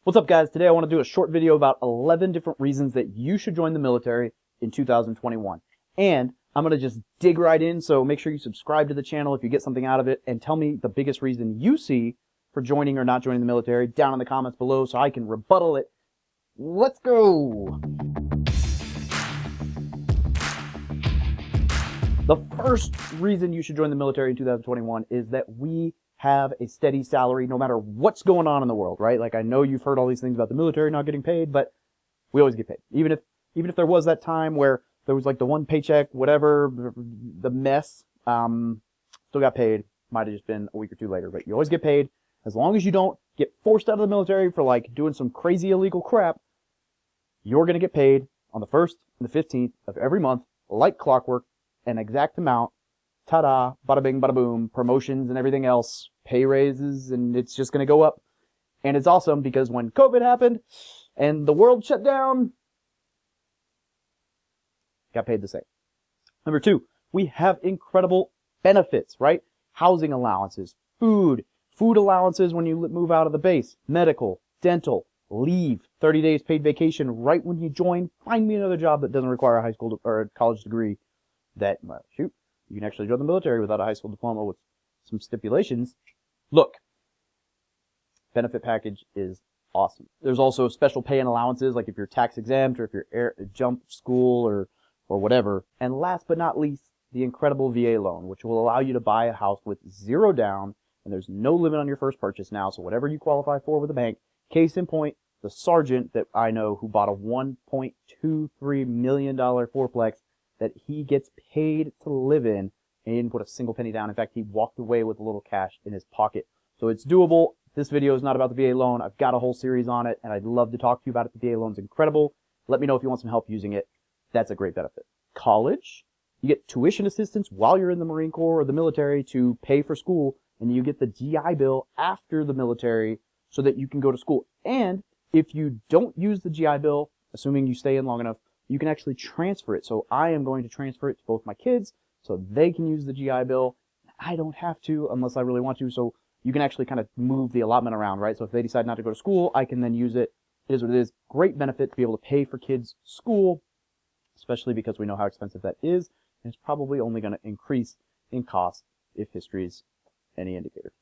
What's up, guys? Today I want to do a short video about 11 different reasons that you should join the military in 2021. And I'm going to just dig right in, so make sure you subscribe to the channel if you get something out of it, and tell me the biggest reason you see for joining or not joining the military down in the comments below so I can rebuttal it. Let's go! The first reason you should join the military in 2021 is that we have a steady salary no matter what's going on in the world, right? Like, I know you've heard all these things about the military not getting paid, but we always get paid. Even if there was that time where there was like the one paycheck, whatever, the mess, still got paid. Might have just been a week or two later, but you always get paid. As long as you don't get forced out of the military for like doing some crazy illegal crap, you're going to get paid on the 1st and the 15th of every month, like clockwork, an exact amount. Ta-da, bada bing, bada boom, promotions and everything else, pay raises, and it's just going to go up. And it's awesome because when COVID happened and the world shut down, got paid the same. Number two, we have incredible benefits, right? Housing allowances, food allowances when you move out of the base, medical, dental, leave, 30 days paid vacation right when you join. Find me another job that doesn't require a high school or a college degree that, well, shoot, you can actually join the military without a high school diploma with some stipulations. Look, benefit package is awesome. There's also special pay and allowances, like if you're tax exempt or if you're jump school or whatever. And last but not least, the incredible VA loan, which will allow you to buy a house with zero down, and there's no limit on your first purchase now, so whatever you qualify for with the bank. Case in point, the sergeant that I know who bought a $1.23 million fourplex that he gets paid to live in, and he didn't put a single penny down. In fact, he walked away with a little cash in his pocket. So it's doable. This video is not about the VA loan. I've got a whole series on it, and I'd love to talk to you about it. The VA loan's incredible. Let me know if you want some help using it. That's a great benefit. College, you get tuition assistance while you're in the Marine Corps or the military to pay for school, and you get the GI Bill after the military so that you can go to school. And if you don't use the GI Bill, assuming you stay in long enough, you can actually transfer it. So I am going to transfer it to both my kids so they can use the GI Bill. I don't have to unless I really want to. So you can actually kind of move the allotment around, right? So if they decide not to go to school, I can then use it. It is what it is. Great benefit to be able to pay for kids' school, especially because we know how expensive that is. And it's probably only going to increase in cost if history's any indicator.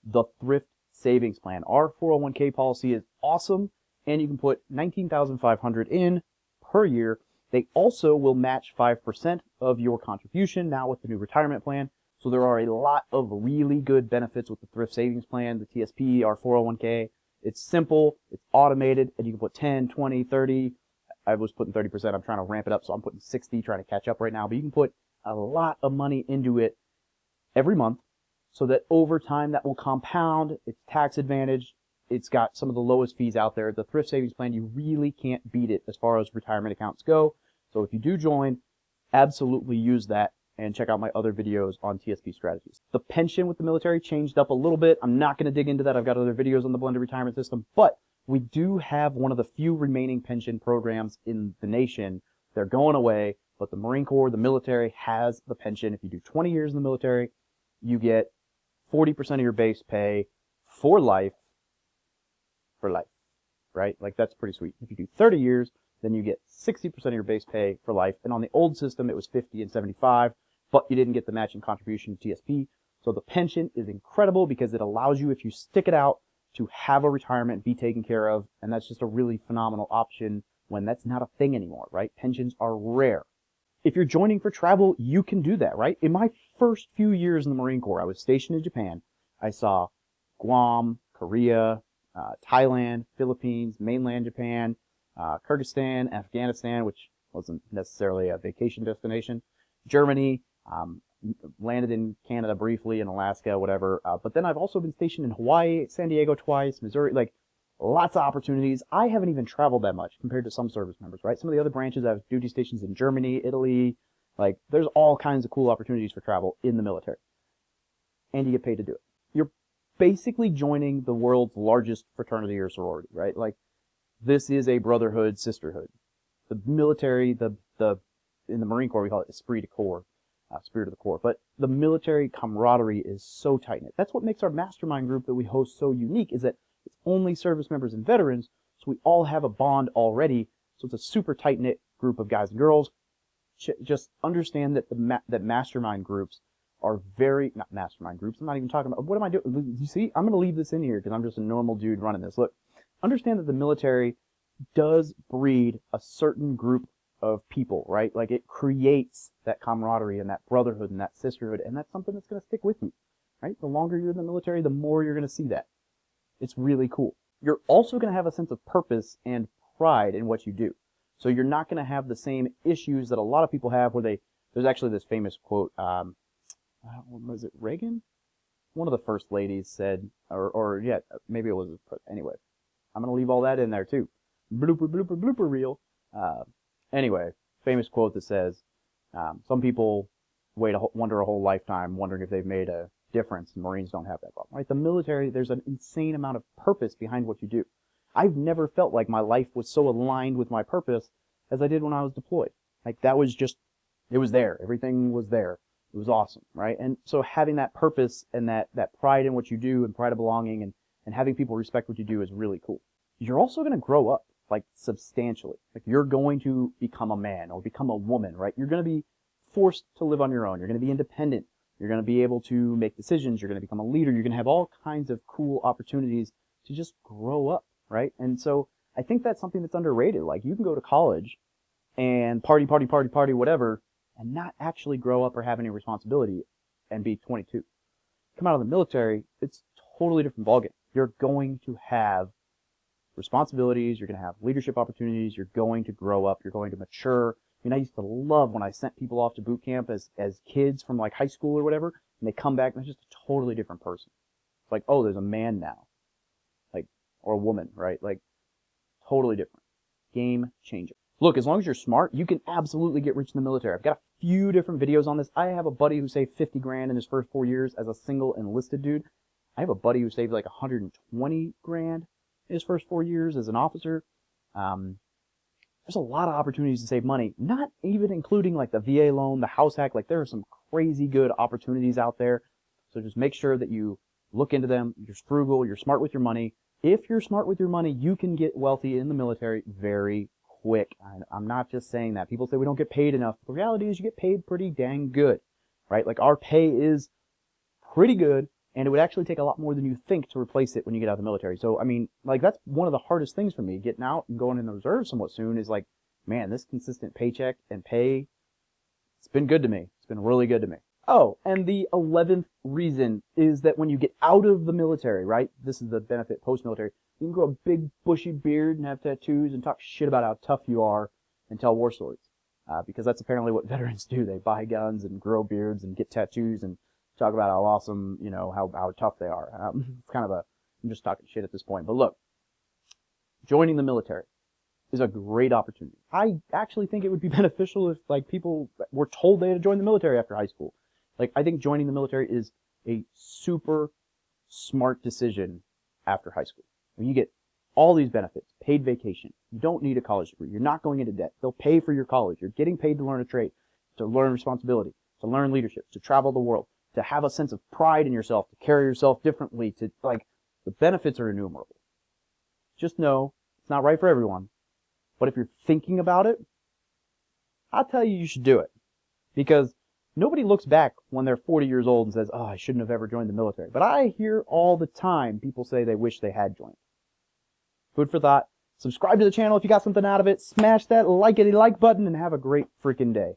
The Thrift savings plan. Our 401k policy is awesome, and you can put $19,500 in per year. They also will match 5% of your contribution now with the new retirement plan. So there are a lot of really good benefits with the Thrift savings plan, the TSP, our 401k. It's simple, it's automated, and you can put 10, 20, 30. I was putting 30%. I'm trying to ramp it up, so I'm putting 60, trying to catch up right now. But you can put a lot of money into it every month so that over time that will compound. It's tax advantage. It's got some of the lowest fees out there. The Thrift savings plan, you really can't beat it as far as retirement accounts go. So if you do join, absolutely use that, and check out my other videos on TSP strategies. The pension with the military changed up a little bit. I'm not going to dig into that. I've got other videos on the blended retirement system, but we do have one of the few remaining pension programs in the nation. They're going away, but the Marine Corps, the military, has the pension. If you do 20 years in the military, you get 40% of your base pay for life, right? Like, that's pretty sweet. If you do 30 years, then you get 60% of your base pay for life. And on the old system, it was 50 and 75, but you didn't get the matching contribution to TSP. So the pension is incredible because it allows you, if you stick it out, to have a retirement, be taken care of. And that's just a really phenomenal option when that's not a thing anymore, right? Pensions are rare. If you're joining for travel, you can do that, right? In my first few years in the Marine Corps, I was stationed in Japan. I saw Guam, Korea, Thailand, Philippines, mainland Japan, Kyrgyzstan, Afghanistan, which wasn't necessarily a vacation destination, Germany, landed in Canada briefly, in Alaska, whatever. But then I've also been stationed in Hawaii, San Diego twice, Missouri, like lots of opportunities. I haven't even traveled that much compared to some service members, right? Some of the other branches, I have duty stations in Germany, Italy, like there's all kinds of cool opportunities for travel in the military. And you get paid to do it. You're basically joining the world's largest fraternity or sorority, right? Like, this is a brotherhood, sisterhood. The military, in the Marine Corps, we call it esprit de corps, spirit of the Corps. But the military camaraderie is so tight-knit. That's what makes our mastermind group that we host so unique, is that It's only service members and veterans, so we all have a bond already. So it's a super tight-knit group of guys and girls. Just understand that that mastermind groups are not mastermind groups. I'm not even talking about, what am I doing? You see, I'm going to leave this in here because I'm just a normal dude running this. Look, understand that the military does breed a certain group of people, right? Like it creates that camaraderie and that brotherhood and that sisterhood, and that's something that's going to stick with you, right? The longer you're in the military, the more you're going to see that. It's really cool. You're also going to have a sense of purpose and pride in what you do. So you're not going to have the same issues that a lot of people have where there's actually this famous quote, was it Reagan? One of the first ladies said, or yeah, maybe it was, anyway, I'm going to leave all that in there too. Blooper, blooper, blooper reel. Anyway, famous quote that says, some people wonder a whole lifetime wondering if they've made a difference, and Marines don't have that problem, right? The military, there's an insane amount of purpose behind what you do. I've never felt like my life was so aligned with my purpose as I did when I was deployed. Like that was just, it was there. Everything was there. It was awesome, right? And so having that purpose and that pride in what you do and pride of belonging and having people respect what you do is really cool. You're also going to grow up, like substantially. Like you're going to become a man or become a woman, right? You're going to be forced to live on your own. You're going to be independent. You're going to be able to make decisions. You're going to become a leader. You're going to have all kinds of cool opportunities to just grow up, right? And so I think that's something that's underrated. Like you can go to college and party, whatever, and not actually grow up or have any responsibility and be 22. Come out of the military, it's a totally different ballgame. You're going to have responsibilities, you're going to have leadership opportunities, you're going to grow up, you're going to mature. I mean, I used to love when I sent people off to boot camp as kids from like high school or whatever, and they come back and they're just a totally different person. It's like, oh, there's a man now. Like, or a woman, right? Like, totally different. Game changer. Look, as long as you're smart, you can absolutely get rich in the military. I've got a few different videos on this. I have a buddy who saved 50 grand in his first 4 years as a single enlisted dude. I have a buddy who saved like 120 grand in his first 4 years as an officer. There's a lot of opportunities to save money, not even including like the VA loan, the house hack. Like there are some crazy good opportunities out there. So just make sure that you look into them. You're frugal. You're smart with your money. If you're smart with your money, you can get wealthy in the military very quick. I'm not just saying that. People say we don't get paid enough. The reality is you get paid pretty dang good, right? Like our pay is pretty good, and it would actually take a lot more than you think to replace it when you get out of the military. So, I mean, like that's one of the hardest things for me, getting out and going in the reserve somewhat soon is like, man, this consistent paycheck and pay, it's been good to me. It's been really good to me. Oh, and the 11th reason is that when you get out of the military, right, this is the benefit post-military, you can grow a big bushy beard and have tattoos and talk shit about how tough you are and tell war stories. Because that's apparently what veterans do. They buy guns and grow beards and get tattoos and talk about how awesome, you know, how tough they are. It's kind of I'm just talking shit at this point. But look, joining the military is a great opportunity. I actually think it would be beneficial if like people were told they had to join the military after high school. Like I think joining the military is a super smart decision after high school. When you get all these benefits, paid vacation, you don't need a college degree, you're not going into debt, they'll pay for your college, you're getting paid to learn a trade, to learn responsibility, to learn leadership, to travel the world, to have a sense of pride in yourself, to carry yourself differently, to like, the benefits are innumerable. Just know it's not right for everyone, but if you're thinking about it, I'll tell you you should do it. Because nobody looks back when they're 40 years old and says, oh, I shouldn't have ever joined the military. But I hear all the time people say they wish they had joined. Food for thought. Subscribe to the channel if you got something out of it. Smash that like button and have a great freaking day.